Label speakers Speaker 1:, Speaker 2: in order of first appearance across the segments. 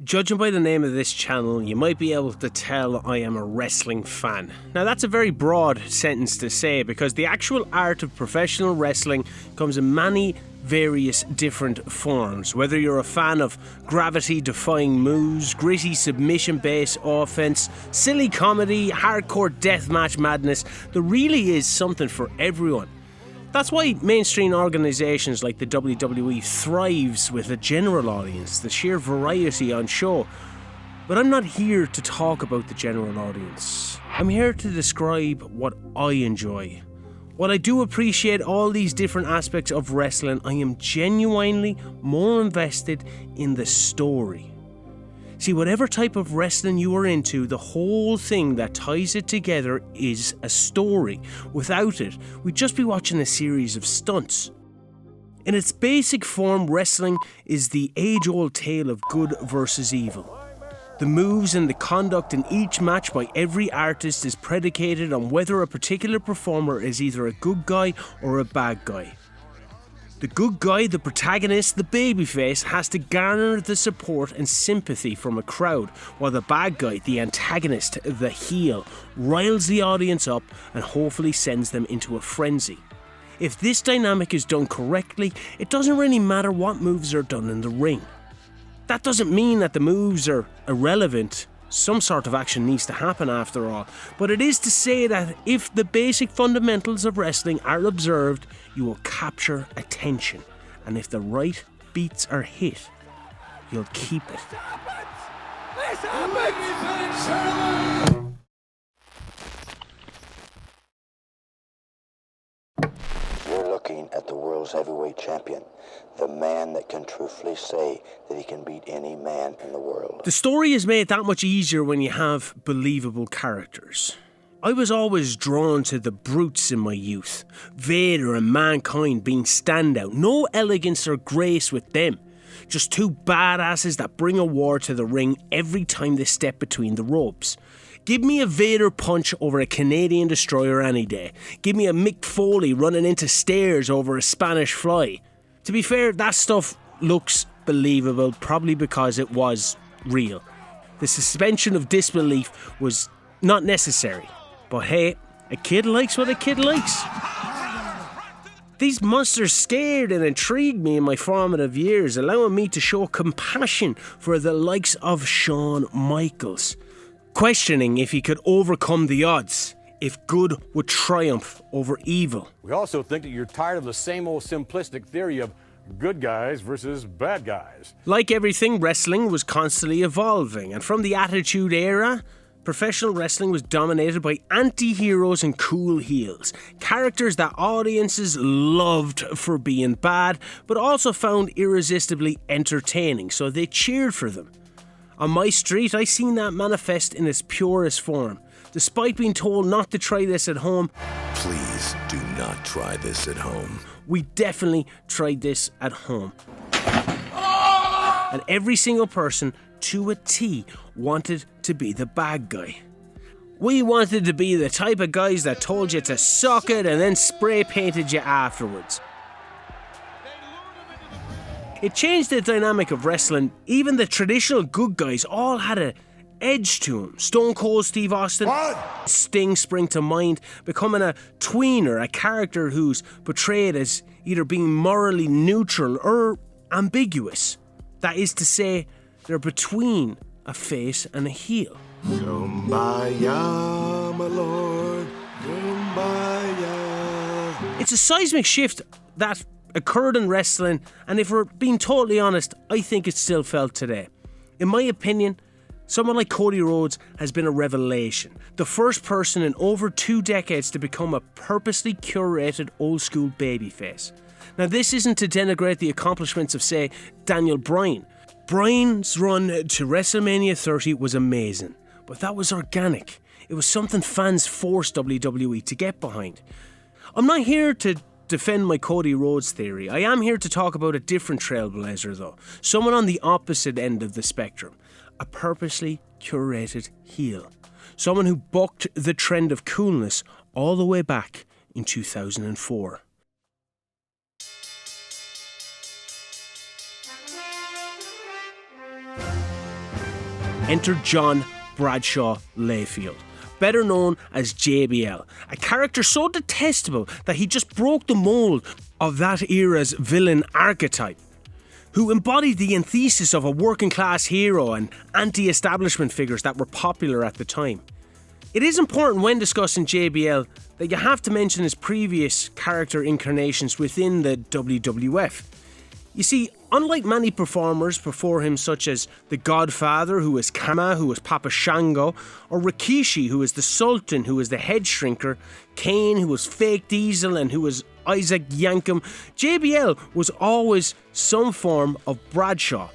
Speaker 1: Judging by the name of this channel, you might be able to tell I am a wrestling fan. Now that's a very broad sentence to say because the actual art of professional wrestling comes in many various different forms. Whether you're a fan of gravity-defying moves, gritty submission-based offense, silly comedy, hardcore deathmatch madness, there really is something for everyone. That's why mainstream organisations like the WWE thrives with a general audience, the sheer variety on show. But I'm not here to talk about the general audience. I'm here to describe what I enjoy. While I do appreciate all these different aspects of wrestling, I am genuinely more invested in the story. See, whatever type of wrestling you are into, the whole thing that ties it together is a story. Without it, we'd just be watching a series of stunts. In its basic form, wrestling is the age-old tale of good versus evil. The moves and the conduct in each match by every artist is predicated on whether a particular performer is either a good guy or a bad guy. The good guy, the protagonist, the babyface, has to garner the support and sympathy from a crowd, while the bad guy, the antagonist, the heel, riles the audience up and hopefully sends them into a frenzy. If this dynamic is done correctly, it doesn't really matter what moves are done in the ring. That doesn't mean that the moves are irrelevant. Some sort of action needs to happen after all, but it is to say that if the basic fundamentals of wrestling are observed, you will capture attention, and if the right beats are hit, you'll keep it.
Speaker 2: This happens!
Speaker 3: You're looking at the world's heavyweight champion, the man that can truthfully say that he can beat any man in the world.
Speaker 1: The story is made that much easier when you have believable characters. I was always drawn to the brutes in my youth, Vader and Mankind being standout, no elegance or grace with them. Just two badasses that bring a war to the ring every time they step between the ropes. Give me a Vader punch over a Canadian destroyer any day. Give me a Mick Foley running into stairs over a Spanish fly. To be fair, that stuff looks believable, probably because it was real. The suspension of disbelief was not necessary. But hey, a kid likes what a kid likes. These monsters scared and intrigued me in my formative years, allowing me to show compassion for the likes of Shawn Michaels, questioning if he could overcome the odds, if good would triumph over evil.
Speaker 4: We also think that you're tired of the same old simplistic theory of good guys versus bad guys.
Speaker 1: Like everything, wrestling was constantly evolving, and from the Attitude Era, professional wrestling was dominated by anti-heroes and cool heels, characters that audiences loved for being bad, but also found irresistibly entertaining, so they cheered for them. On my street, I seen that manifest in its purest form. Despite being told not to try this at home,
Speaker 5: please do not try this at home.
Speaker 1: We definitely tried this at home. And every single person, to a T, wanted to be the bad guy. We wanted to be the type of guys that told you to suck it and then spray painted you afterwards. It changed the dynamic of wrestling. Even the traditional good guys all had an edge to them. Stone Cold Steve Austin, Sting spring to mind, becoming a tweener, a character who's portrayed as either being morally neutral or ambiguous. That is to say, they're between a face and a heel.
Speaker 5: Kumbaya, my lord, kumbaya.
Speaker 1: It's a seismic shift that occurred in wrestling, and if we're being totally honest, I think it's still felt today. In my opinion, someone like Cody Rhodes has been a revelation. The first person in over 2 decades to become a purposely curated old-school babyface. Now, this isn't to denigrate the accomplishments of, say, Daniel Bryan. Bryan's run to WrestleMania 30 was amazing, but that was organic. It was something fans forced WWE to get behind. I'm not here to defend my Cody Rhodes theory. I am here to talk about a different trailblazer though. Someone on the opposite end of the spectrum. A purposely curated heel. Someone who bucked the trend of coolness all the way back in 2004. enter John Bradshaw Layfield, better known as JBL, a character so detestable that he just broke the mould of that era's villain archetype, who embodied the antithesis of a working class hero and anti-establishment figures that were popular at the time. It is important when discussing JBL that you have to mention his previous character incarnations within the WWF. You see, unlike many performers before him, such as The Godfather, who was Kama, who was Papa Shango, or Rikishi, who was the Sultan, who was the Head Shrinker, Kane, who was Fake Diesel, and who was Isaac Yankem, JBL was always some form of Bradshaw.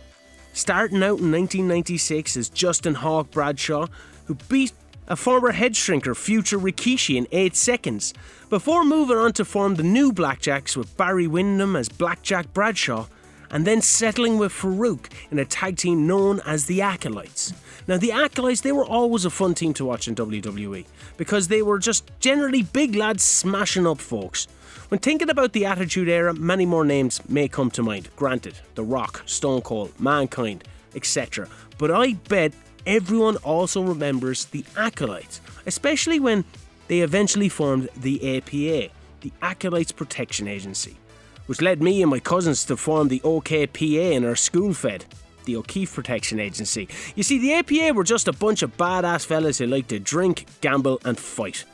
Speaker 1: Starting out in 1996 as Justin Hawk Bradshaw, who beat a former head shrinker, future Rikishi, in 8 seconds, before moving on to form the new Blackjacks with Barry Windham as Blackjack Bradshaw, and then settling with Farouk in a tag team known as the Acolytes. Now, the Acolytes, they were always a fun team to watch in WWE, because they were just generally big lads smashing up folks. When thinking about the Attitude Era, many more names may come to mind. Granted, The Rock, Stone Cold, Mankind, etc. But I bet everyone also remembers the Acolytes, especially when they eventually formed the APA, the Acolytes Protection Agency, which led me and my cousins to form the OKPA in our school fed, the O'Keefe Protection Agency. You see, the APA were just a bunch of badass fellas who liked to drink, gamble and fight.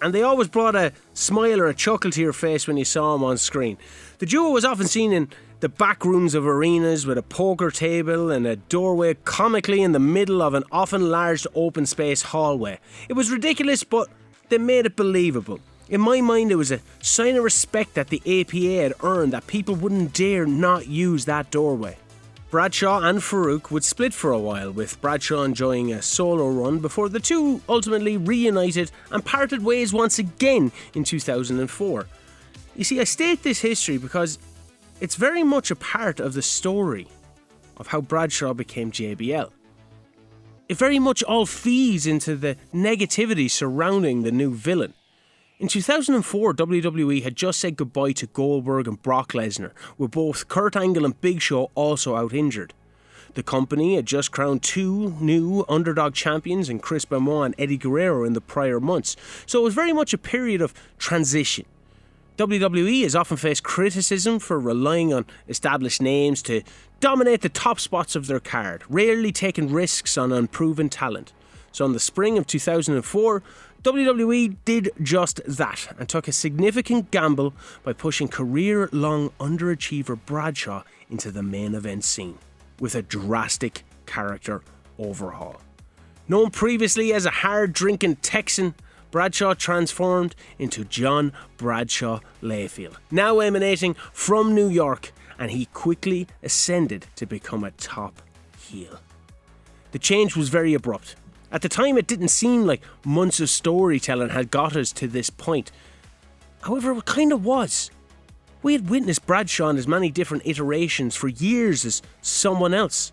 Speaker 1: And they always brought a smile or a chuckle to your face when you saw them on screen. The duo was often seen in the back rooms of arenas with a poker table and a doorway comically in the middle of an often large open space hallway. It was ridiculous, but they made it believable. In my mind, it was a sign of respect that the APA had earned that people wouldn't dare not use that doorway. Bradshaw and Farouk would split for a while, with Bradshaw enjoying a solo run before the two ultimately reunited and parted ways once again in 2004. You see, I state this history because it's very much a part of the story of how Bradshaw became JBL. It very much all feeds into the negativity surrounding the new villain. In 2004, WWE had just said goodbye to Goldberg and Brock Lesnar, with both Kurt Angle and Big Show also out injured. The company had just crowned 2 new underdog champions in Chris Benoit and Eddie Guerrero in the prior months, so it was very much a period of transition. WWE has often faced criticism for relying on established names to dominate the top spots of their card, rarely taking risks on unproven talent. So in the spring of 2004, WWE did just that and took a significant gamble by pushing career-long underachiever Bradshaw into the main event scene with a drastic character overhaul. Known previously as a hard-drinking Texan, Bradshaw transformed into John Bradshaw Layfield, now emanating from New York, and he quickly ascended to become a top heel. The change was very abrupt. At the time, it didn't seem like months of storytelling had got us to this point. However, it kind of was. We had witnessed Bradshaw in as many different iterations for years as someone else.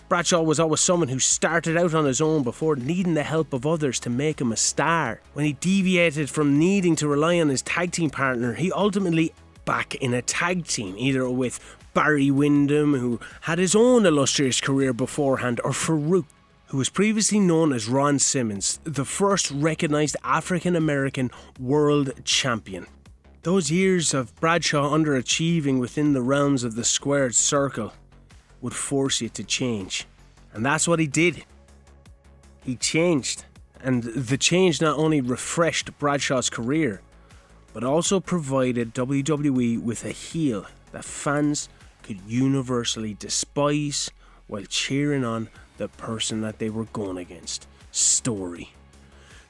Speaker 1: Bradshaw was always someone who started out on his own before needing the help of others to make him a star. When he deviated from needing to rely on his tag team partner, he ultimately back in a tag team, either with Barry Windham, who had his own illustrious career beforehand, or Farouk, who was previously known as Ron Simmons, the first recognised African-American world champion. Those years of Bradshaw underachieving within the realms of the squared circle would force you to change. And that's what he did. He changed. And the change not only refreshed Bradshaw's career, but also provided WWE with a heel that fans could universally despise while cheering on the person that they were going against. Story.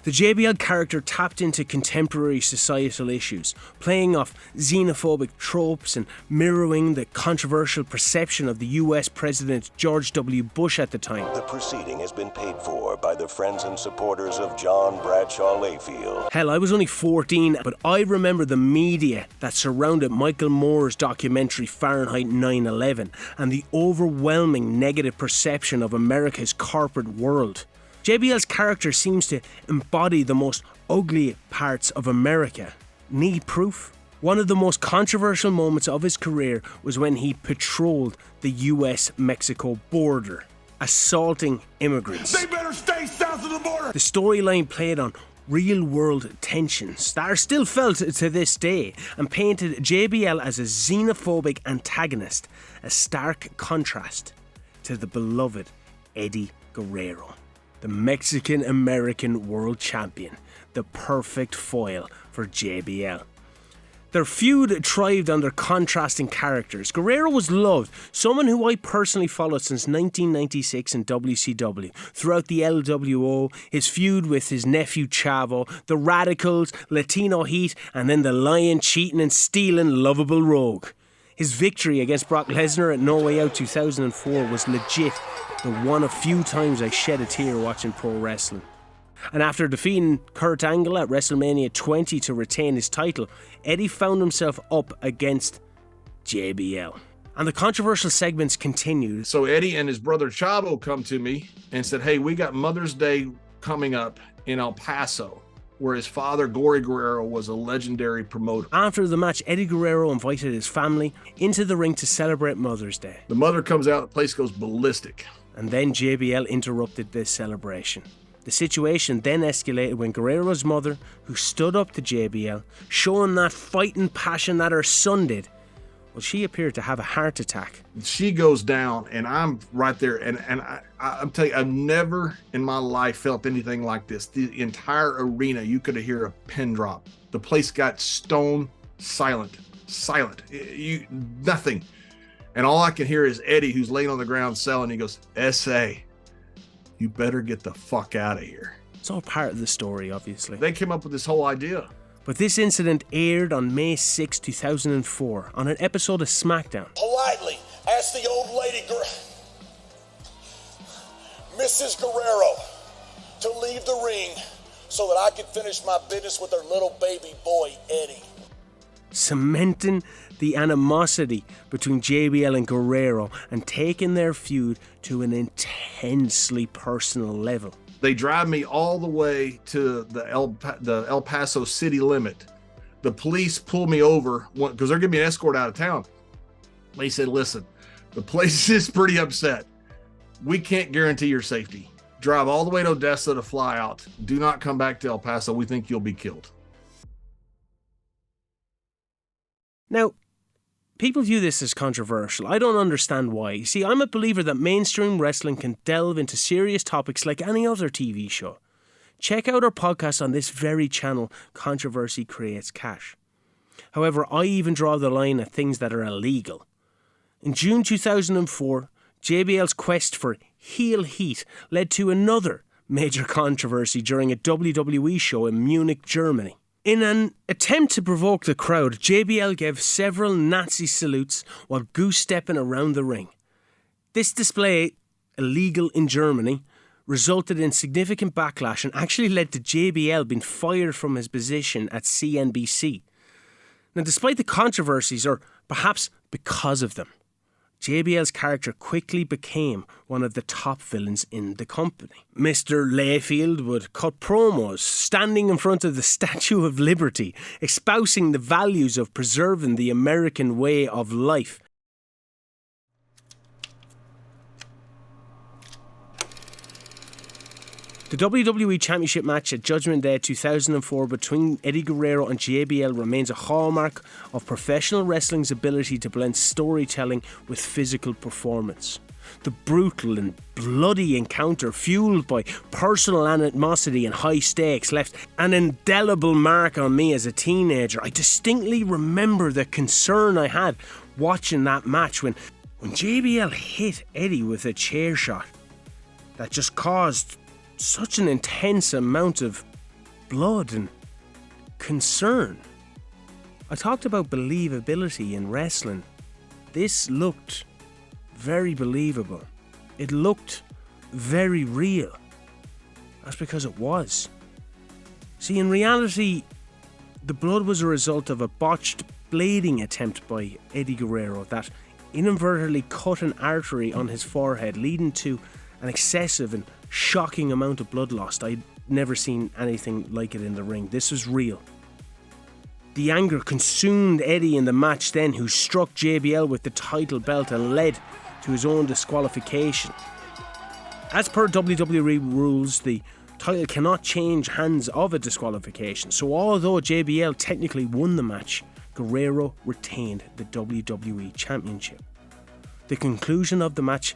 Speaker 1: The JBL character tapped into contemporary societal issues, playing off xenophobic tropes and mirroring the controversial perception of the US President George W. Bush at the time.
Speaker 6: The proceeding has been paid for by the friends and supporters of John Bradshaw Layfield.
Speaker 1: Hell, I was only 14, but I remember the media that surrounded Michael Moore's documentary Fahrenheit 9/11 and the overwhelming negative perception of America's corporate world. JBL's character seems to embody the most ugly parts of America. Need proof? One of the most controversial moments of his career was when he patrolled the US-Mexico border. assaulting immigrants.
Speaker 2: They better stay south of the border.
Speaker 1: The storyline played on real-world tensions that are still felt to this day and painted JBL as a xenophobic antagonist, a stark contrast to the beloved Eddie Guerrero, the Mexican-American world champion, the perfect foil for JBL. Their feud thrived on their contrasting characters. Guerrero was loved, someone who I personally followed since 1996 in WCW. Throughout the LWO, his feud with his nephew Chavo, the Radicals, Latino Heat, and then the lying, cheating and stealing lovable Rogue. His victory against Brock Lesnar at No Way Out 2004 was legit the one of few times I shed a tear watching pro wrestling. And after defeating Kurt Angle at WrestleMania 20 to retain his title, Eddie found himself up against JBL. And the controversial segments continued.
Speaker 7: So Eddie and his brother Chavo come to me and said, hey, we got Mother's Day coming up in El Paso, where his father, Gory Guerrero, was a legendary promoter.
Speaker 1: After the match, Eddie Guerrero invited his family into the ring to celebrate Mother's Day.
Speaker 7: The mother comes out, the place goes ballistic.
Speaker 1: And then JBL interrupted this celebration. The situation then escalated when Guerrero's mother, who stood up to JBL, showing that fighting passion that her son did, well, she appeared to have a heart attack.
Speaker 7: She goes down, and I'm right there, and I'm telling you, I've never in my life felt anything like this. The entire arena, you could hear a pin drop. The place got stone silent. Nothing. And all I can hear is Eddie, who's laying on the ground selling. He goes, S.A., you better get the fuck out of here.
Speaker 1: It's all part of the story, obviously.
Speaker 7: They came up with this whole idea.
Speaker 1: But this incident aired on May 6, 2004, on an episode of SmackDown.
Speaker 8: Politely ask the old lady, Mrs. Guerrero, to leave the ring so that I can finish my business with her little baby boy, Eddie.
Speaker 1: Cementing the animosity between JBL and Guerrero and taking their feud to an intensely personal level.
Speaker 7: They drive me all the way to the El Paso city limit. The police pull me over because they're giving me an escort out of town. They said, listen, the place is pretty upset. We can't guarantee your safety. Drive all the way to Odessa to fly out. Do not come back to El Paso. We think you'll be killed.
Speaker 1: Now, people view this as controversial. I don't understand why. You see, I'm a believer that mainstream wrestling can delve into serious topics like any other TV show. Check out our podcast on this very channel, Controversy Creates Cash. However, I even draw the line at things that are illegal. In June 2004, JBL's quest for heel heat led to another major controversy during a WWE show in Munich, Germany. In an attempt to provoke the crowd, JBL gave several Nazi salutes while goose-stepping around the ring. This display, illegal in Germany, resulted in significant backlash and actually led to JBL being fired from his position at CNBC. Now, despite the controversies, or perhaps because of them, JBL's character quickly became one of the top villains in the company. Mr. Layfield would cut promos, standing in front of the Statue of Liberty, espousing the values of preserving the American way of life. The WWE Championship match at Judgment Day 2004 between Eddie Guerrero and JBL remains a hallmark of professional wrestling's ability to blend storytelling with physical performance. The brutal and bloody encounter, fueled by personal animosity and high stakes, left an indelible mark on me as a teenager. I distinctly remember the concern I had watching that match when JBL hit Eddie with a chair shot that just caused such an intense amount of blood and concern. I talked about believability in wrestling. This looked very believable. It looked very real. That's because it was. See, in reality, the blood was a result of a botched blading attempt by Eddie Guerrero that inadvertently cut an artery on his forehead, leading to an excessive and shocking amount of blood loss. I'd never seen anything like it in the ring. This was real. The anger consumed Eddie in the match then, who struck JBL with the title belt and led to his own disqualification. As per WWE rules, the title cannot change hands of a disqualification, so although JBL technically won the match, Guerrero retained the WWE Championship. The conclusion of the match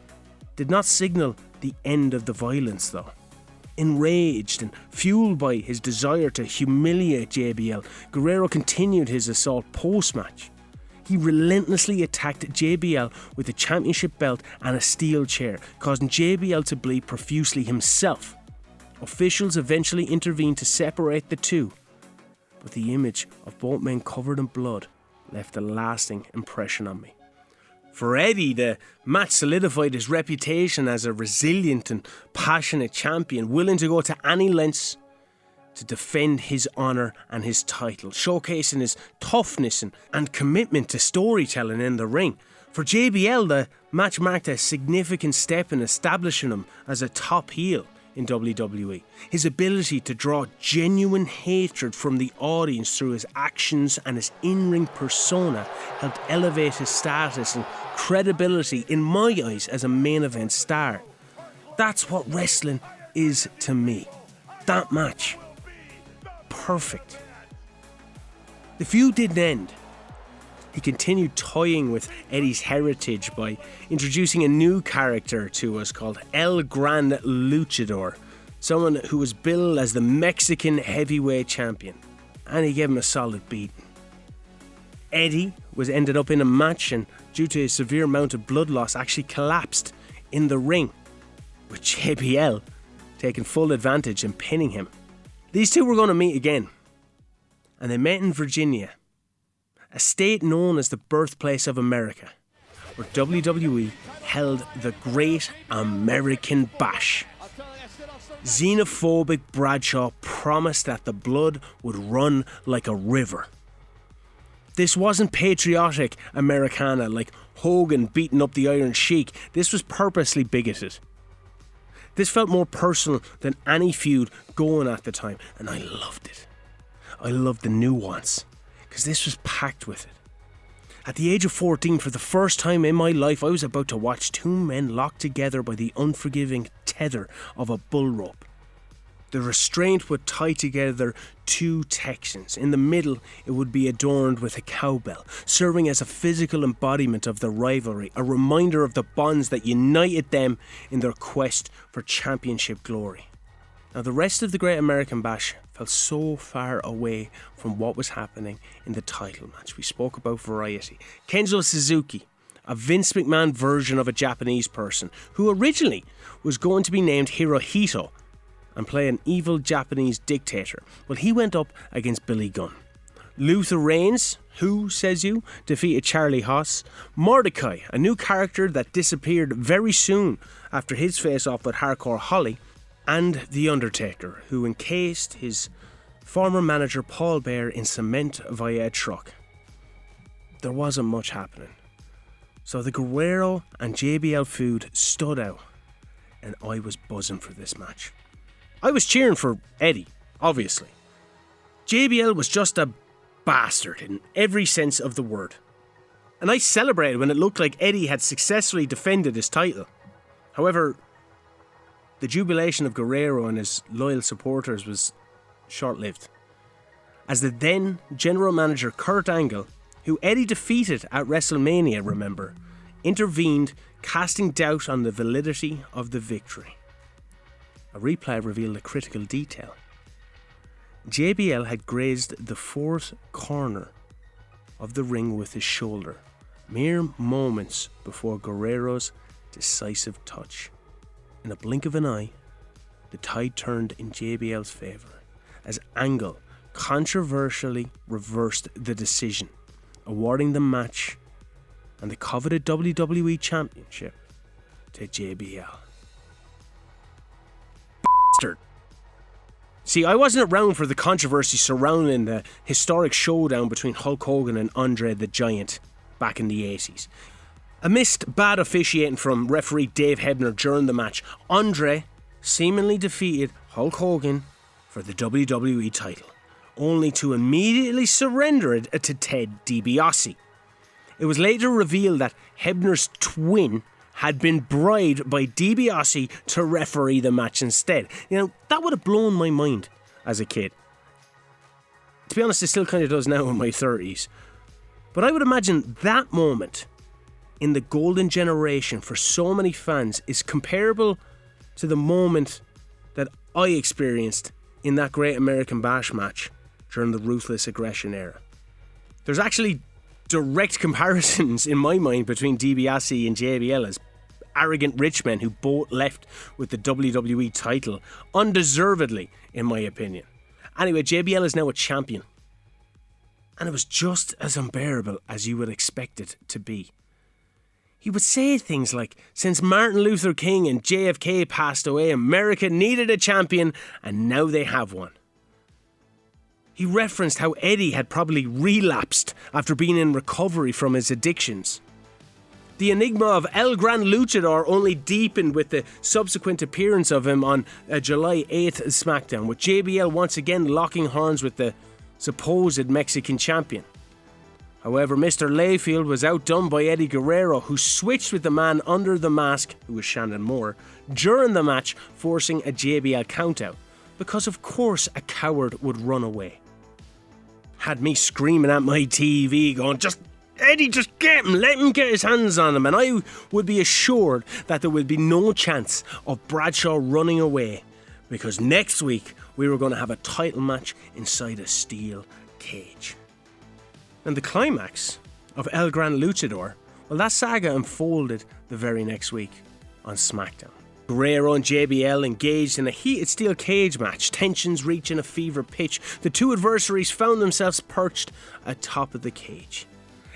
Speaker 1: did not signal the end of the violence though. Enraged and fueled by his desire to humiliate JBL, Guerrero continued his assault post-match. He relentlessly attacked JBL with a championship belt and a steel chair, causing JBL to bleed profusely himself. Officials eventually intervened to separate the two, but the image of both men covered in blood left a lasting impression on me. For Eddie, the match solidified his reputation as a resilient and passionate champion, willing to go to any lengths to defend his honour and his title, showcasing his toughness and commitment to storytelling in the ring. For JBL, the match marked a significant step in establishing him as a top heel in WWE. His ability to draw genuine hatred from the audience through his actions and his in-ring persona helped elevate his status and credibility in my eyes as a main event star. That's what wrestling is to me. That match. Perfect. The feud didn't end. He continued toying with Eddie's heritage by introducing a new character to us called El Gran Luchador, someone who was billed as the Mexican heavyweight champion, and he gave him a solid beating. Eddie ended up in a match and, due to a severe amount of blood loss, actually collapsed in the ring, with JBL taking full advantage and pinning him. These two were going to meet again, and they met in Virginia, a state known as the birthplace of America, where WWE held the Great American Bash. Xenophobic Bradshaw promised that the blood would run like a river. This wasn't patriotic Americana like Hogan beating up the Iron Sheik. This was purposely bigoted. This felt more personal than any feud going at the time, and I loved it. I loved the nuance, because this was packed with it. At the age of 14, for the first time in my life, I was about to watch two men locked together by the unforgiving tether of a bull rope. The restraint would tie together two Texans. In the middle, it would be adorned with a cowbell, serving as a physical embodiment of the rivalry, a reminder of the bonds that united them in their quest for championship glory. Now, the rest of the Great American Bash felt so far away from what was happening in the title match. We spoke about variety. Kenzo Suzuki, a Vince McMahon version of a Japanese person, who originally was going to be named Hirohito and play an evil Japanese dictator. Well, he went up against Billy Gunn. Luther Reigns, who, says you, defeated Charlie Haas. Mordecai, a new character that disappeared very soon after his face-off with Hardcore Holly. And The Undertaker, who encased his former manager Paul Bearer in cement via a truck. There wasn't much happening. So the Guerrero and JBL feud stood out, and I was buzzing for this match. I was cheering for Eddie, obviously. JBL was just a bastard in every sense of the word. And I celebrated when it looked like Eddie had successfully defended his title. However, the jubilation of Guerrero and his loyal supporters was short-lived, as the then general manager Kurt Angle, who Eddie defeated at WrestleMania, remember, intervened, casting doubt on the validity of the victory. A replay revealed a critical detail. JBL had grazed the fourth corner of the ring with his shoulder, mere moments before Guerrero's decisive touch. In a blink of an eye, the tide turned in JBL's favour, as Angle controversially reversed the decision, awarding the match and the coveted WWE Championship to JBL. Bastard. See, I wasn't around for the controversy surrounding the historic showdown between Hulk Hogan and Andre the Giant back in the 80s. Amidst bad officiating from referee Dave Hebner during the match, Andre seemingly defeated Hulk Hogan for the WWE title, only to immediately surrender it to Ted DiBiase. It was later revealed that Hebner's twin had been bribed by DiBiase to referee the match instead. You know, that would have blown my mind as a kid. To be honest, it still kind of does now in my 30s. But I would imagine that moment in the golden generation for so many fans is comparable to the moment that I experienced in that Great American Bash match during the Ruthless Aggression era. There's actually direct comparisons in my mind between DiBiase and JBL as arrogant rich men who both left with the WWE title undeservedly, in my opinion. Anyway, JBL is now a champion, and it was just as unbearable as you would expect it to be. He would say things like, since Martin Luther King and JFK passed away, America needed a champion, and now they have one. He referenced how Eddie had probably relapsed after being in recovery from his addictions. The enigma of El Gran Luchador only deepened with the subsequent appearance of him on July 8th SmackDown, with JBL once again locking horns with the supposed Mexican champion. However, Mr. Layfield was outdone by Eddie Guerrero, who switched with the man under the mask, who was Shannon Moore, during the match, forcing a JBL countout, because of course a coward would run away. Had me screaming at my TV going, Eddie, just get him, let him get his hands on him, and I would be assured that there would be no chance of Bradshaw running away, because next week we were going to have a title match inside a steel cage. And the climax of El Gran Luchador, well, that saga unfolded the very next week on SmackDown. Guerrero and JBL engaged in a heated steel cage match, tensions reaching a fever pitch. The two adversaries found themselves perched atop of the cage,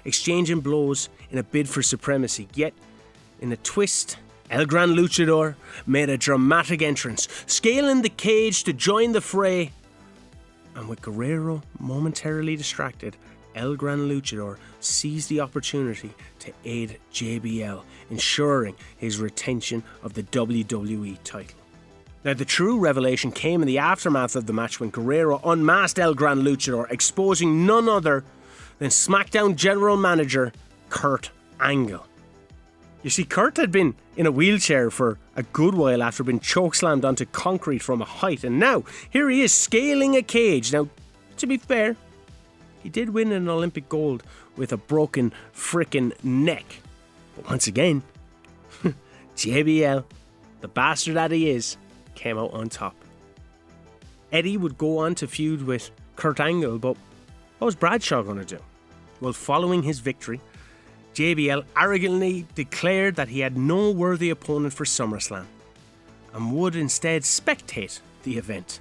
Speaker 1: exchanging blows in a bid for supremacy. Yet, in a twist, El Gran Luchador made a dramatic entrance, scaling the cage to join the fray. And with Guerrero momentarily distracted, El Gran Luchador seized the opportunity to aid JBL, ensuring his retention of the WWE title. Now, the true revelation came in the aftermath of the match when Guerrero unmasked El Gran Luchador, exposing none other than SmackDown General Manager Kurt Angle. You see, Kurt had been in a wheelchair for a good while after being chokeslammed onto concrete from a height, and now here he is scaling a cage. Now, to be fair, he did win an Olympic gold with a broken frickin' neck. But once again, JBL, the bastard that he is, came out on top. Eddie would go on to feud with Kurt Angle, but what was Bradshaw going to do? Well, following his victory, JBL arrogantly declared that he had no worthy opponent for SummerSlam and would instead spectate the event.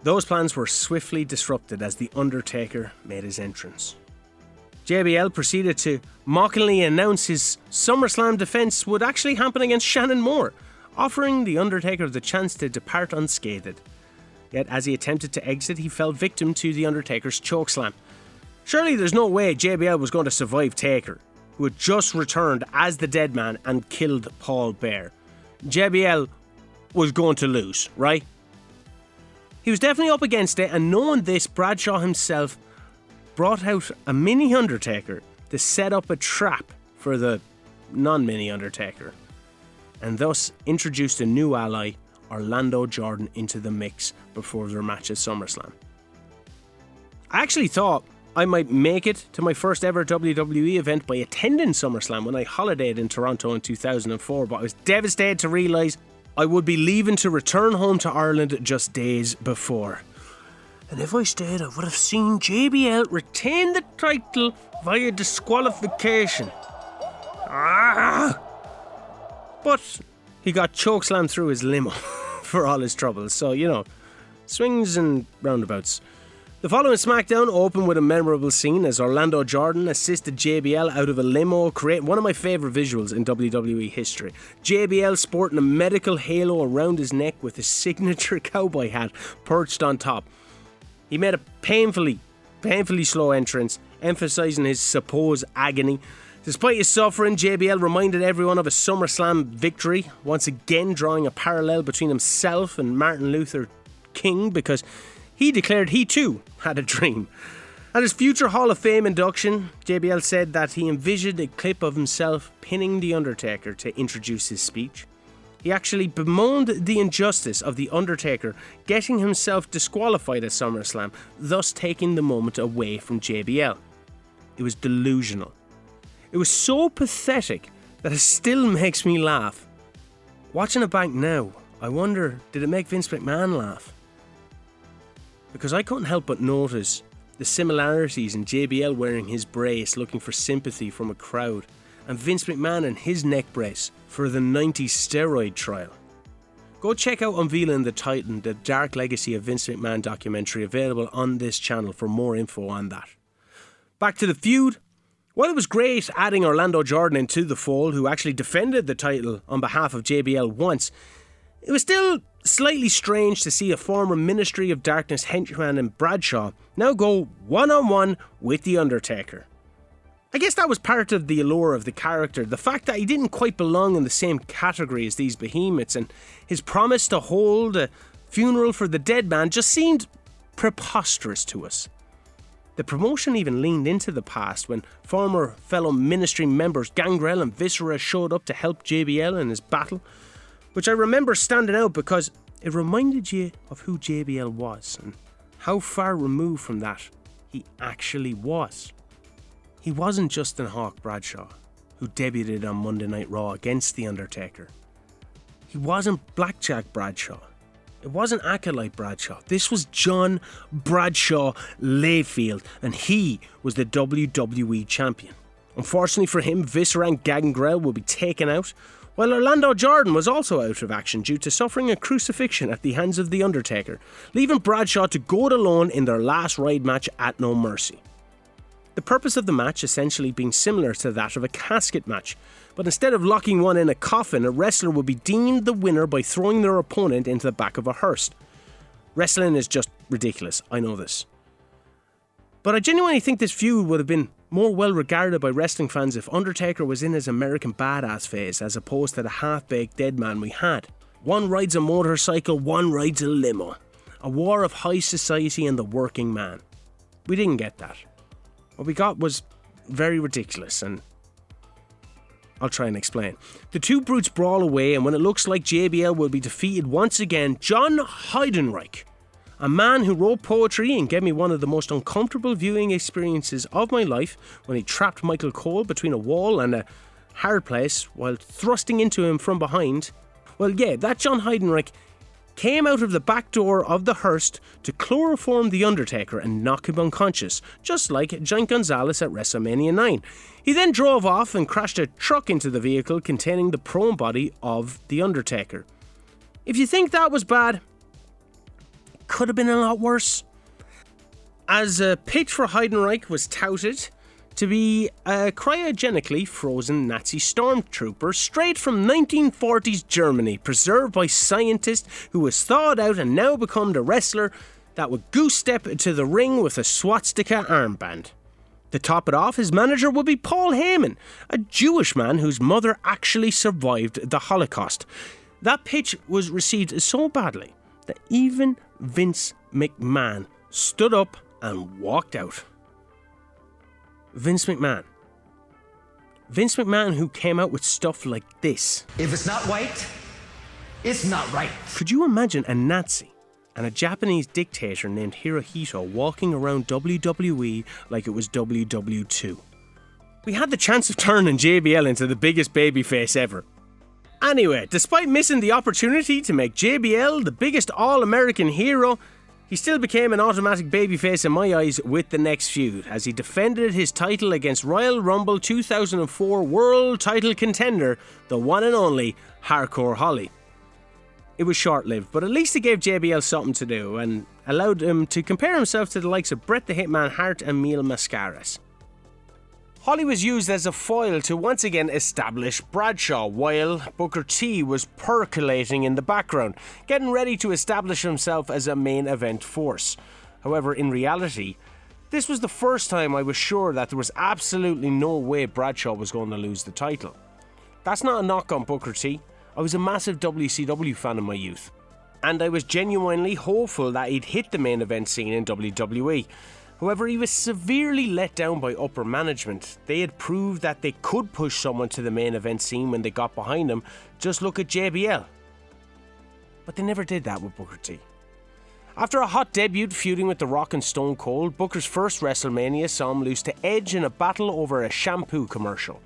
Speaker 1: Those plans were swiftly disrupted as The Undertaker made his entrance. JBL proceeded to mockingly announce his SummerSlam defense would actually happen against Shannon Moore, offering The Undertaker the chance to depart unscathed. Yet as he attempted to exit, he fell victim to The Undertaker's chokeslam. Surely there's no way JBL was going to survive Taker, who had just returned as the dead man and killed Paul Bear. JBL was going to lose, right? He was definitely up against it, and knowing this, Bradshaw himself brought out a mini Undertaker to set up a trap for the non-mini Undertaker, and thus introduced a new ally, Orlando Jordan, into the mix before their match at SummerSlam. I actually thought I might make it to my first ever WWE event by attending SummerSlam when I holidayed in Toronto in 2004, but I was devastated to realise I would be leaving to return home to Ireland just days before. And if I stayed, I would have seen JBL retain the title via disqualification. But he got chokeslammed through his limo for all his troubles, so, you know, swings and roundabouts. The following SmackDown opened with a memorable scene as Orlando Jordan assisted JBL out of a limo, creating one of my favourite visuals in WWE history. JBL sporting a medical halo around his neck with his signature cowboy hat perched on top. He made a painfully slow entrance, emphasising his supposed agony. Despite his suffering, JBL reminded everyone of a SummerSlam victory, once again drawing a parallel between himself and Martin Luther King, because he declared he too had a dream. At his future Hall of Fame induction, JBL said that he envisioned a clip of himself pinning The Undertaker to introduce his speech. He actually bemoaned the injustice of The Undertaker getting himself disqualified at SummerSlam, thus taking the moment away from JBL. It was delusional. It was so pathetic that it still makes me laugh. Watching it back now, I wonder, did it make Vince McMahon laugh? Because I couldn't help but notice the similarities in JBL wearing his brace looking for sympathy from a crowd, and Vince McMahon in his neck brace for the 90s steroid trial. Go check out Unveiling the Titan, the Dark Legacy of Vince McMahon documentary, available on this channel for more info on that. Back to the feud. While it was great adding Orlando Jordan into the fold, who actually defended the title on behalf of JBL once, it was still slightly strange to see a former Ministry of Darkness henchman in Bradshaw now go one-on-one with The Undertaker. I guess that was part of the allure of the character, the fact that he didn't quite belong in the same category as these behemoths, and his promise to hold a funeral for the dead man just seemed preposterous to us. The promotion even leaned into the past when former fellow Ministry members Gangrel and Viscera showed up to help JBL in his battle, which I remember standing out because it reminded you of who JBL was and how far removed from that he actually was. He wasn't Justin Hawk Bradshaw, who debuted on Monday Night Raw against The Undertaker. He wasn't Blackjack Bradshaw. It wasn't Acolyte Bradshaw. This was John Bradshaw Layfield, and he was the WWE Champion. Unfortunately for him, Viscera and Gangrel will be taken out, while Orlando Jordan was also out of action due to suffering a crucifixion at the hands of The Undertaker, leaving Bradshaw to go it alone in their last ride match at No Mercy. The purpose of the match essentially being similar to that of a casket match, but instead of locking one in a coffin, a wrestler would be deemed the winner by throwing their opponent into the back of a hearse. Wrestling is just ridiculous, I know this. But I genuinely think this feud would have been more well regarded by wrestling fans if Undertaker was in his American badass phase as opposed to the half-baked dead man we had. One rides a motorcycle, one rides a limo. A war of high society and the working man. We didn't get that. What we got was very ridiculous, and I'll try and explain. The two brutes brawl away, and when it looks like JBL will be defeated once again, John Heidenreich, a man who wrote poetry and gave me one of the most uncomfortable viewing experiences of my life when he trapped Michael Cole between a wall and a hard place while thrusting into him from behind. Well, yeah, that John Heidenreich came out of the back door of the hearse to chloroform The Undertaker and knock him unconscious, just like Giant Gonzalez at WrestleMania 9. He then drove off and crashed a truck into the vehicle containing the prone body of The Undertaker. If you think that was bad, it could have been a lot worse. As a pitch for Heidenreich was touted to be a cryogenically frozen Nazi stormtrooper straight from 1940s Germany, preserved by scientists who was thawed out and now become the wrestler that would goose step to the ring with a swastika armband. To top it off, his manager would be Paul Heyman, a Jewish man whose mother actually survived the Holocaust. That pitch was received so badly that even Vince McMahon stood up and walked out. Vince McMahon. Vince McMahon, who came out with stuff like this.
Speaker 9: If it's not white, it's not right.
Speaker 1: Could you imagine a Nazi and a Japanese dictator named Hirohito walking around WWE like it was WW2? We had the chance of turning JBL into the biggest babyface ever. Anyway, despite missing the opportunity to make JBL the biggest all-American hero, he still became an automatic babyface in my eyes with the next feud, as he defended his title against Royal Rumble 2004 World Title contender, the one and only Hardcore Holly. It was short-lived, but at least it gave JBL something to do and allowed him to compare himself to the likes of Bret the Hitman Hart and Mil Mascaras. Holly was used as a foil to once again establish Bradshaw, while Booker T was percolating in the background, getting ready to establish himself as a main event force. However, in reality, this was the first time I was sure that there was absolutely no way Bradshaw was going to lose the title. That's not a knock on Booker T. I was a massive WCW fan in my youth, and I was genuinely hopeful that he'd hit the main event scene in WWE. However, he was severely let down by upper management. They had proved that they could push someone to the main event scene when they got behind him. Just look at JBL. But they never did that with Booker T. After a hot debut feuding with The Rock and Stone Cold, Booker's first WrestleMania saw him lose to Edge in a battle over a shampoo commercial.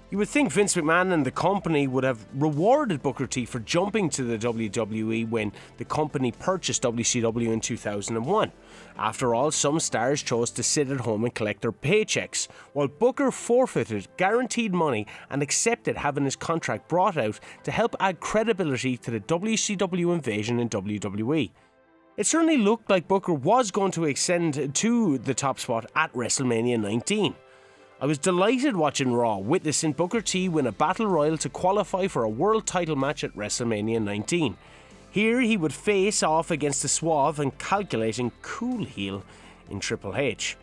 Speaker 1: You would think Vince McMahon and the company would have rewarded Booker T for jumping to the WWE when the company purchased WCW in 2001. After all, some stars chose to sit at home and collect their paychecks, while Booker forfeited guaranteed money and accepted having his contract brought out to help add credibility to the WCW invasion in WWE. It certainly looked like Booker was going to ascend to the top spot at WrestleMania 19. I was delighted watching Raw, witnessing Booker T win a battle royal to qualify for a world title match at WrestleMania 19. Here he would face off against the suave and calculating cool heel in Triple H.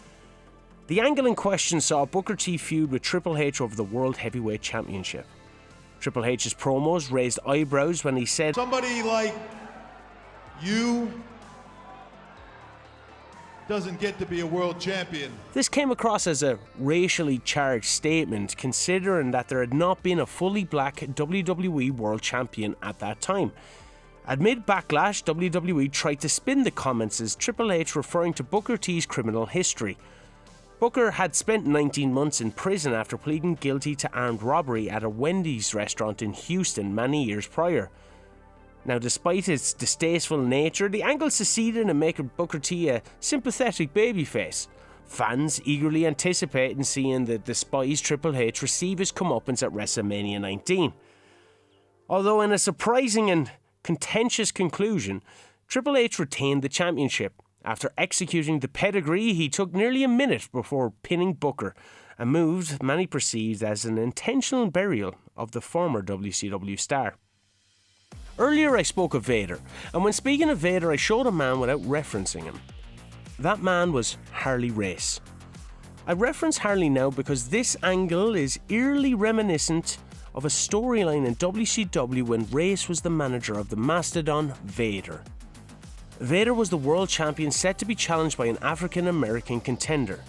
Speaker 1: The angle in question saw Booker T feud with Triple H over the World Heavyweight Championship. Triple H's promos raised eyebrows when he said,
Speaker 2: Somebody like you doesn't get to be a world champion.
Speaker 1: This came across as a racially charged statement, considering that there had not been a fully black WWE World Champion at that time. Amid backlash, WWE tried to spin the comments as Triple H referring to Booker T's criminal history. Booker had spent 19 months in prison after pleading guilty to armed robbery at a Wendy's restaurant in Houston many years prior. Now, despite its distasteful nature, the angle succeeded in making Booker T a sympathetic babyface. Fans eagerly anticipating seeing the despised Triple H receive his comeuppance at WrestleMania 19. Although in a surprising and contentious conclusion, Triple H retained the championship. After executing the pedigree, he took nearly a minute before pinning Booker, a move many perceived as an intentional burial of the former WCW star. Earlier I spoke of Vader, and when speaking of Vader I showed a man without referencing him. That man was Harley Race. I reference Harley now because this angle is eerily reminiscent of a storyline in WCW when Race was the manager of the Mastodon Vader. Vader was the world champion set to be challenged by an African American contender.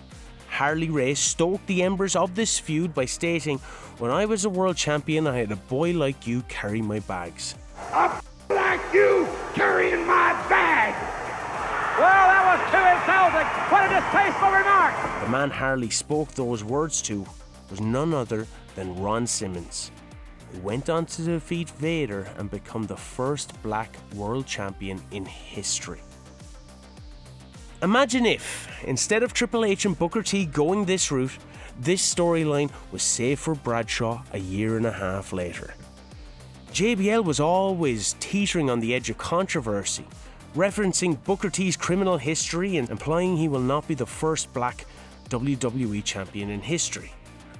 Speaker 1: Harley Race stoked the embers of this feud by stating, "When I was a world champion I had a boy like you carry my bags."
Speaker 10: Like you carrying my bag. Well, that was too insulting. What a distasteful remark.
Speaker 1: The man Harley spoke those words to was none other than Ron Simmons, who went on to defeat Vader and become the first black world champion in history. Imagine if, instead of Triple H and Booker T going this route, this storyline was saved for Bradshaw a year and a half later. JBL was always teetering on the edge of controversy, referencing Booker T's criminal history and implying he will not be the first black WWE champion in history.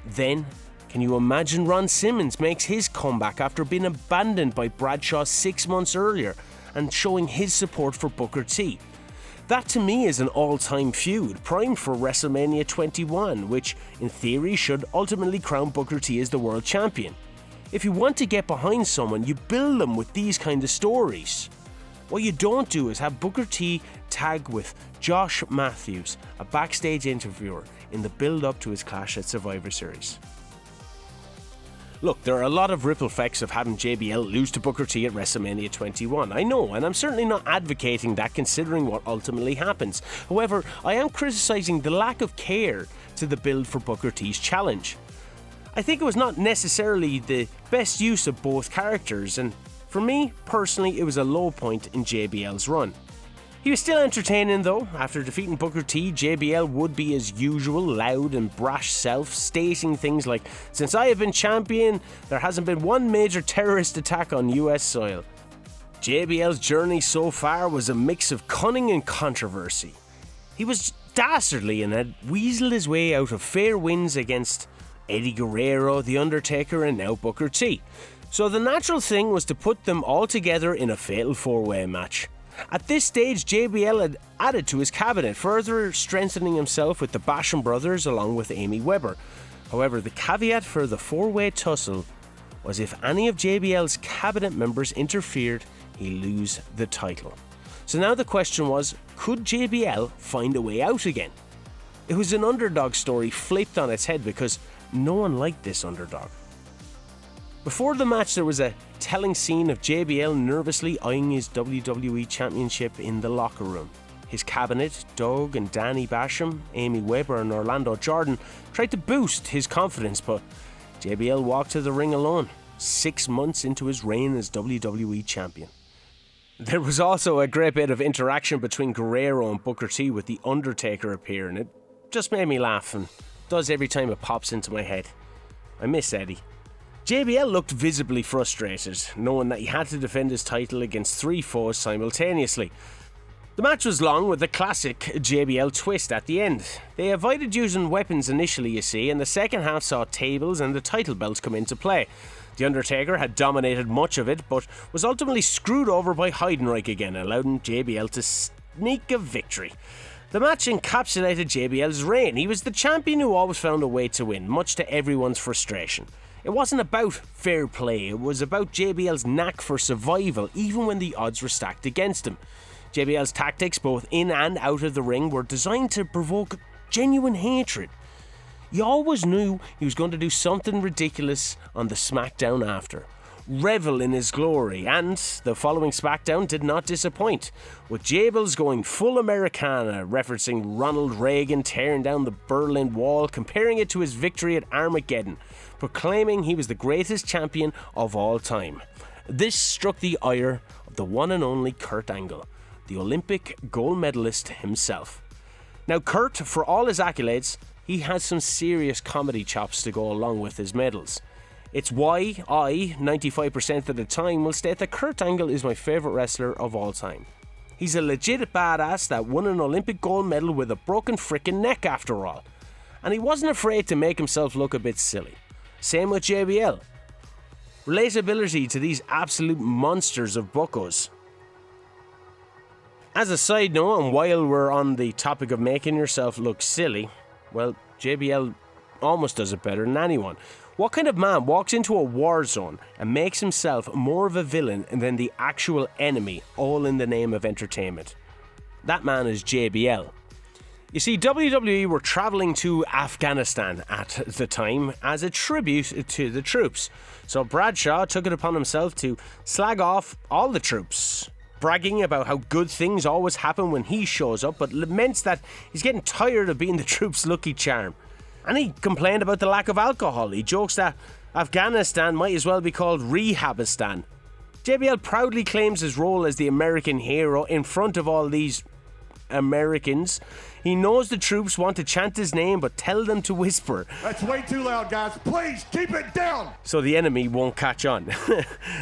Speaker 1: Then, can you imagine Ron Simmons makes his comeback after being abandoned by Bradshaw 6 months earlier and showing his support for Booker T? That to me is an all-time feud, primed for WrestleMania 21, which in theory should ultimately crown Booker T as the world champion. If you want to get behind someone, you build them with these kind of stories. What you don't do is have Booker T tag with Josh Matthews, a backstage interviewer, in the build-up to his clash at Survivor Series. Look, there are a lot of ripple effects of having JBL lose to Booker T at WrestleMania 21. I know, and I'm certainly not advocating that considering what ultimately happens. However, I am criticising the lack of care to the build for Booker T's challenge. I think it was not necessarily the best use of both characters, and for me, personally, it was a low point in JBL's run. He was still entertaining though. After defeating Booker T, JBL would be his usual loud and brash self, stating things like, "Since I have been champion, there hasn't been one major terrorist attack on US soil." JBL's journey so far was a mix of cunning and controversy. He was dastardly and had weaseled his way out of fair wins against Eddie Guerrero, The Undertaker, and now Booker T. So the natural thing was to put them all together in a fatal four-way match. At this stage, JBL had added to his cabinet, further strengthening himself with the Basham brothers along with Amy Weber. However, the caveat for the four-way tussle was if any of JBL's cabinet members interfered, he'd lose the title. So now the question was, could JBL find a way out again? It was an underdog story flipped on its head because no one liked this underdog. Before the match, there was a telling scene of JBL nervously eyeing his WWE Championship in the locker room. His cabinet, Doug and Danny Basham, Amy Weber and Orlando Jordan tried to boost his confidence, but JBL walked to the ring alone, 6 months into his reign as WWE Champion. There was also a great bit of interaction between Guerrero and Booker T with The Undertaker appearing. It just made me laugh and does every time it pops into my head. I miss Eddie. JBL looked visibly frustrated, knowing that he had to defend his title against 3 foes simultaneously. The match was long with a classic JBL twist at the end. They avoided using weapons initially, you see, and the second half saw tables and the title belts come into play. The Undertaker had dominated much of it, but was ultimately screwed over by Heidenreich again, allowing JBL to sneak a victory. The match encapsulated JBL's reign. He was the champion who always found a way to win, much to everyone's frustration. It wasn't about fair play, it was about JBL's knack for survival, even when the odds were stacked against him. JBL's tactics, both in and out of the ring, were designed to provoke genuine hatred. You always knew he was going to do something ridiculous on the SmackDown after. Revel in his glory, and the following SmackDown did not disappoint, with Jables going full Americana, referencing Ronald Reagan tearing down the Berlin Wall, comparing it to his victory at Armageddon, proclaiming he was the greatest champion of all time. This struck the ire of the one and only Kurt Angle, the Olympic gold medalist himself. Now Kurt, for all his accolades, he has some serious comedy chops to go along with his medals. It's why I, 95% of the time, will state that Kurt Angle is my favourite wrestler of all time. He's a legit badass that won an Olympic gold medal with a broken frickin' neck after all. And he wasn't afraid to make himself look a bit silly. Same with JBL. Relatability to these absolute monsters of buckos. As a side note, and while we're on the topic of making yourself look silly, well, JBL almost does it better than anyone. What kind of man walks into a war zone and makes himself more of a villain than the actual enemy, all in the name of entertainment? That man is JBL. You see, WWE were travelling to Afghanistan at the time as a tribute to the troops. So Bradshaw took it upon himself to slag off all the troops, bragging about how good things always happen when he shows up, but laments that he's getting tired of being the troops' lucky charm. And he complained about the lack of alcohol. He jokes that Afghanistan might as well be called Rehabistan. JBL proudly claims his role as the American hero in front of all these Americans. He knows the troops want to chant his name, but tell them to whisper.
Speaker 10: That's way too loud, guys. Please keep it down.
Speaker 1: So the enemy won't catch on.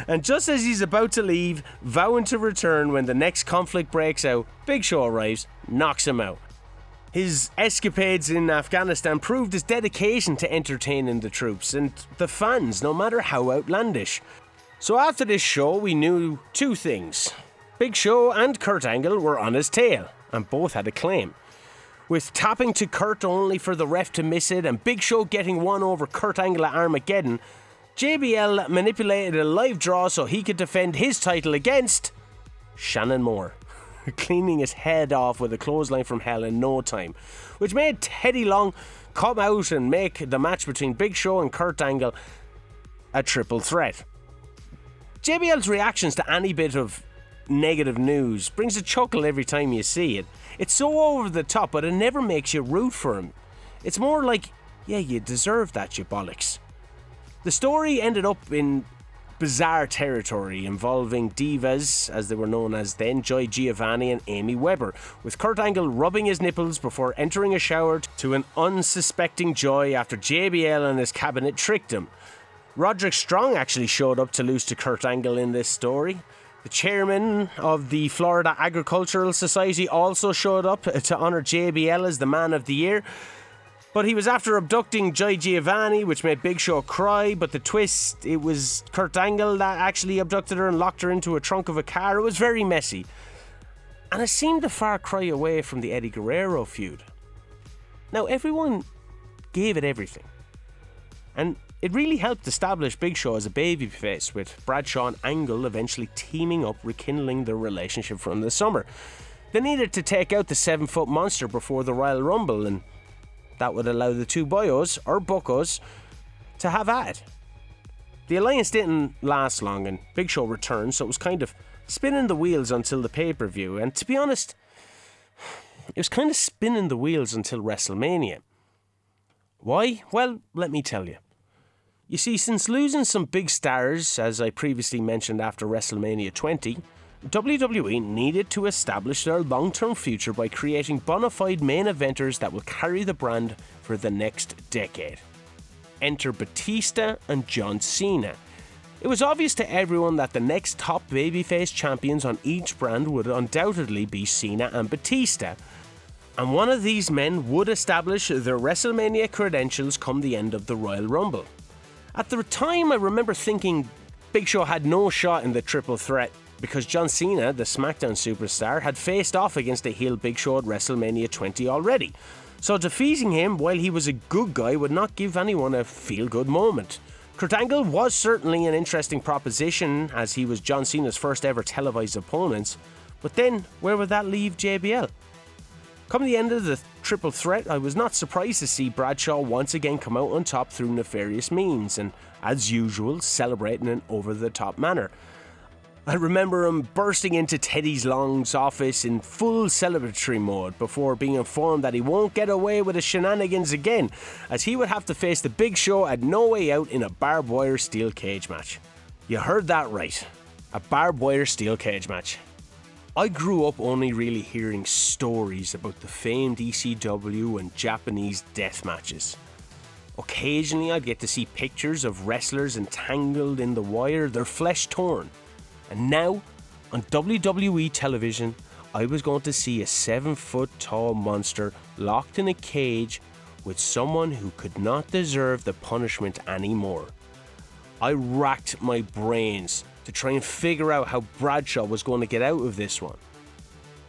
Speaker 1: And just as he's about to leave, vowing to return when the next conflict breaks out, Big Show arrives, knocks him out. His escapades in Afghanistan proved his dedication to entertaining the troops and the fans, no matter how outlandish. So after this show, we knew 2 things. Big Show and Kurt Angle were on his tail, and both had a claim. With tapping to Kurt only for the ref to miss it, and Big Show getting one over Kurt Angle at Armageddon, JBL manipulated a live draw so he could defend his title against Shannon Moore, cleaning his head off with a clothesline from hell in no time, which made Teddy Long come out and make the match between Big Show and Kurt Angle a triple threat. JBL's reactions to any bit of negative news brings a chuckle every time you see it. It's so over the top, but it never makes you root for him. It's more like, yeah, you deserve that, you bollocks. The story ended up in bizarre territory involving divas, as they were known as then, Joy Giovanni and Amy Weber, with Kurt Angle rubbing his nipples before entering a shower to an unsuspecting Joy after JBL and his cabinet tricked him. Roderick Strong actually showed up to lose to Kurt Angle in this story. The chairman of the Florida Agricultural Society also showed up to honour JBL as the Man of the Year. But he was after abducting Joy Giovanni, which made Big Show cry. But the twist, it was Kurt Angle that actually abducted her and locked her into a trunk of a car. It was very messy. And it seemed a far cry away from the Eddie Guerrero feud. Now, everyone gave it everything. And it really helped establish Big Show as a babyface, with Bradshaw and Angle eventually teaming up, rekindling their relationship from the summer. They needed to take out the 7-foot monster before the Royal Rumble, and that would allow the two boyos, or buckos, to have at it. The alliance didn't last long and Big Show returned, so it was kind of spinning the wheels until the pay-per-view, and to be honest, it was kind of spinning the wheels until WrestleMania. Why? Well, let me tell you. You see, since losing some big stars, as I previously mentioned after WrestleMania 20, WWE needed to establish their long-term future by creating bona fide main eventers that will carry the brand for the next decade. Enter Batista and John Cena. It was obvious to everyone that the next top babyface champions on each brand would undoubtedly be Cena and Batista, and one of these men would establish their WrestleMania credentials come the end of the Royal Rumble. At the time, I remember thinking Big Show had no shot in the triple threat because John Cena, the SmackDown superstar, had faced off against a heel Big Show at WrestleMania 20 already. So defeating him while he was a good guy would not give anyone a feel-good moment. Kurt Angle was certainly an interesting proposition as he was John Cena's first ever televised opponent, but then where would that leave JBL? Come the end of the triple threat, I was not surprised to see Bradshaw once again come out on top through nefarious means and, as usual, celebrate in an over-the-top manner. I remember him bursting into Teddy Long's office in full celebratory mode before being informed that he won't get away with his shenanigans again, as he would have to face the Big Show at No Way Out in a barbed wire steel cage match. You heard that right, a barbed wire steel cage match. I grew up only really hearing stories about the famed ECW and Japanese death matches. Occasionally I'd get to see pictures of wrestlers entangled in the wire, their flesh torn. And now, on WWE television, I was going to see a 7-foot-tall monster locked in a cage with someone who could not deserve the punishment anymore. I racked my brains to try and figure out how Bradshaw was going to get out of this one.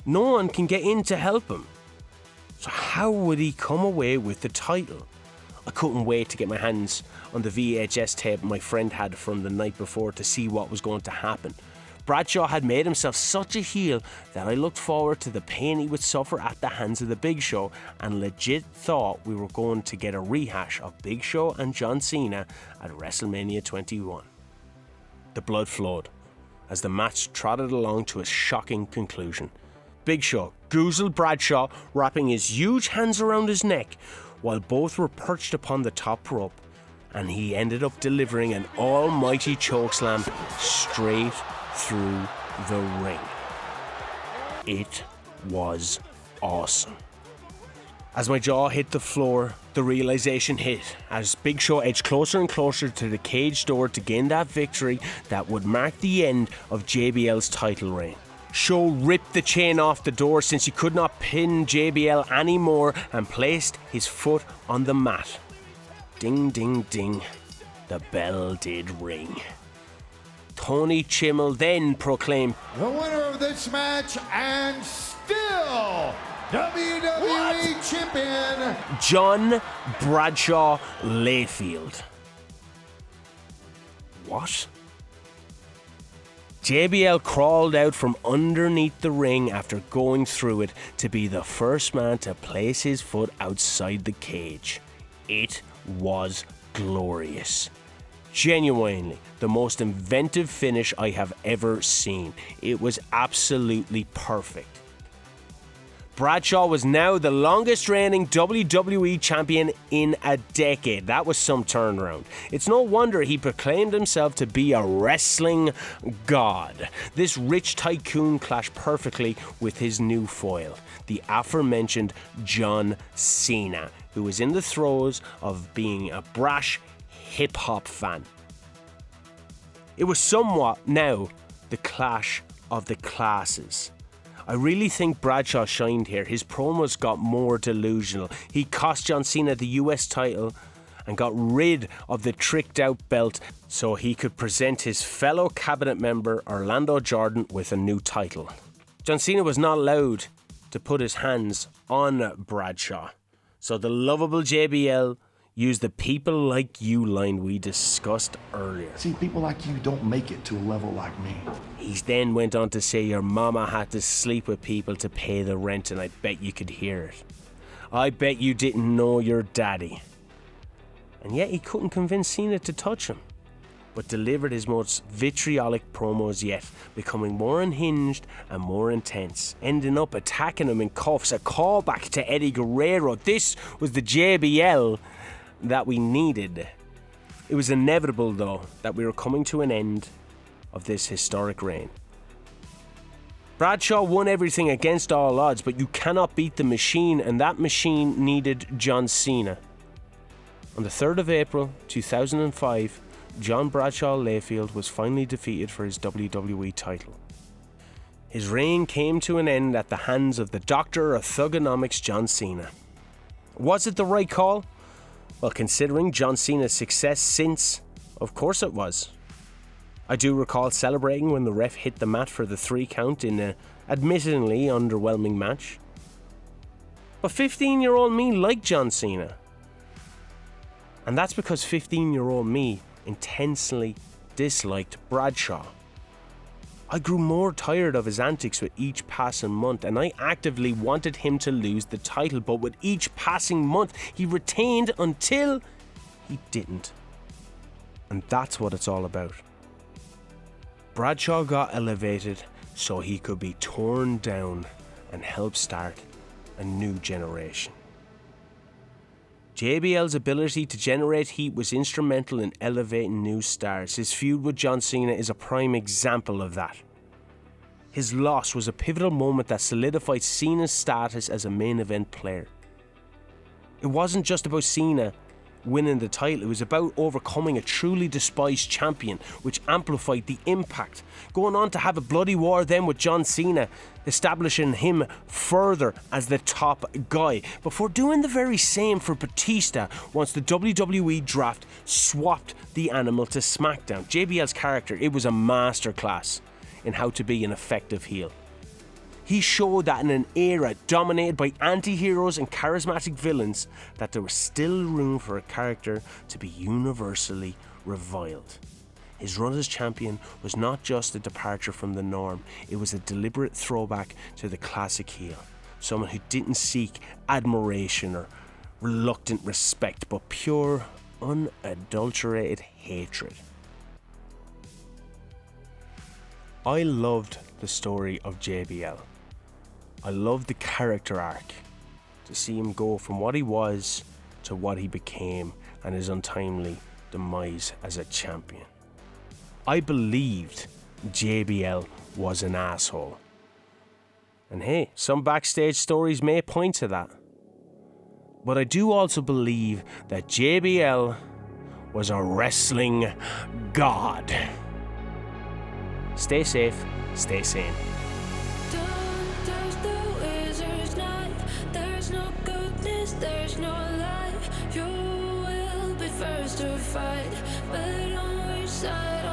Speaker 1: No one can get in to help him. So how would he come away with the title? I couldn't wait to get my hands on the VHS tape my friend had from the night before to see what was going to happen. Bradshaw had made himself such a heel that I looked forward to the pain he would suffer at the hands of the Big Show and legit thought we were going to get a rehash of Big Show and John Cena at WrestleMania 21. The blood flowed as the match trotted along to a shocking conclusion. Big Show goozled Bradshaw, wrapping his huge hands around his neck while both were perched upon the top rope, and he ended up delivering an almighty chokeslam straight through the ring. It was awesome. As my jaw hit the floor, the realization hit as Big Show edged closer and closer to the cage door to gain that victory that would mark the end of JBL's title reign. Show ripped the chain off the door since he could not pin JBL anymore and placed his foot on the mat. Ding, ding, ding. The bell did ring. Tony Chimel then proclaimed,
Speaker 2: The winner of this match and still WWE Champion,
Speaker 1: John Bradshaw Layfield. What? JBL crawled out from underneath the ring after going through it to be the first man to place his foot outside the cage. It was glorious. Genuinely, the most inventive finish I have ever seen. It was absolutely perfect. Bradshaw was now the longest reigning WWE champion in a decade. That was some turnaround. It's no wonder he proclaimed himself to be a wrestling god. This rich tycoon clashed perfectly with his new foil, the aforementioned John Cena, who was in the throes of being a brash hip-hop fan. It was somewhat now the clash of the classes. I really think Bradshaw shined here. His promos got more delusional. He cost John Cena the US title and got rid of the tricked out belt so he could present his fellow cabinet member Orlando Jordan with a new title. John Cena was not allowed to put his hands on Bradshaw, so the lovable JBL used the people like you line we discussed earlier.
Speaker 11: See, people like you don't make it to a level like me.
Speaker 1: He then went on to say your mama had to sleep with people to pay the rent, and I bet you could hear it. I bet you didn't know your daddy. And yet he couldn't convince Cena to touch him, but delivered his most vitriolic promos yet, becoming more unhinged and more intense, ending up attacking him in cuffs, a callback to Eddie Guerrero. This was the JBL that we needed. It was inevitable, though, that we were coming to an end of this historic reign. Bradshaw won everything against all odds, but you cannot beat the machine, and that machine needed John Cena. On the 3rd of April 2005, John Bradshaw Layfield was finally defeated for his WWE title. His reign came to an end at the hands of the Doctor of Thugonomics, John Cena. Was it the right call? Well, considering John Cena's success since, of course it was. I do recall celebrating when the ref hit the mat for the 3 count in an admittedly underwhelming match. But 15-year-old me liked John Cena. And that's because 15-year-old me intensely disliked Bradshaw. I grew more tired of his antics with each passing month, and I actively wanted him to lose the title, but with each passing month he retained until he didn't. And that's what it's all about. Bradshaw got elevated so he could be torn down and help start a new generation. JBL's ability to generate heat was instrumental in elevating new stars. His feud with John Cena is a prime example of that. His loss was a pivotal moment that solidified Cena's status as a main event player. It wasn't just about Cena winning the title, it was about overcoming a truly despised champion, which amplified the impact. Going on to have a bloody war then with John Cena, establishing him further as the top guy, before doing the very same for Batista once the WWE draft swapped the animal to SmackDown. JBL's character, it was a masterclass in how to be an effective heel. He showed that in an era dominated by anti-heroes and charismatic villains, that there was still room for a character to be universally reviled. His run as champion was not just a departure from the norm, it was a deliberate throwback to the classic heel. Someone who didn't seek admiration or reluctant respect, but pure, unadulterated hatred. I loved the story of JBL. I loved the character arc, to see him go from what he was to what he became and his untimely demise as a champion. I believed JBL was an asshole. And hey, some backstage stories may point to that. But I do also believe that JBL was a wrestling god. Stay safe, stay sane.
Speaker 12: There's no life. You will be first to fight, but on which side?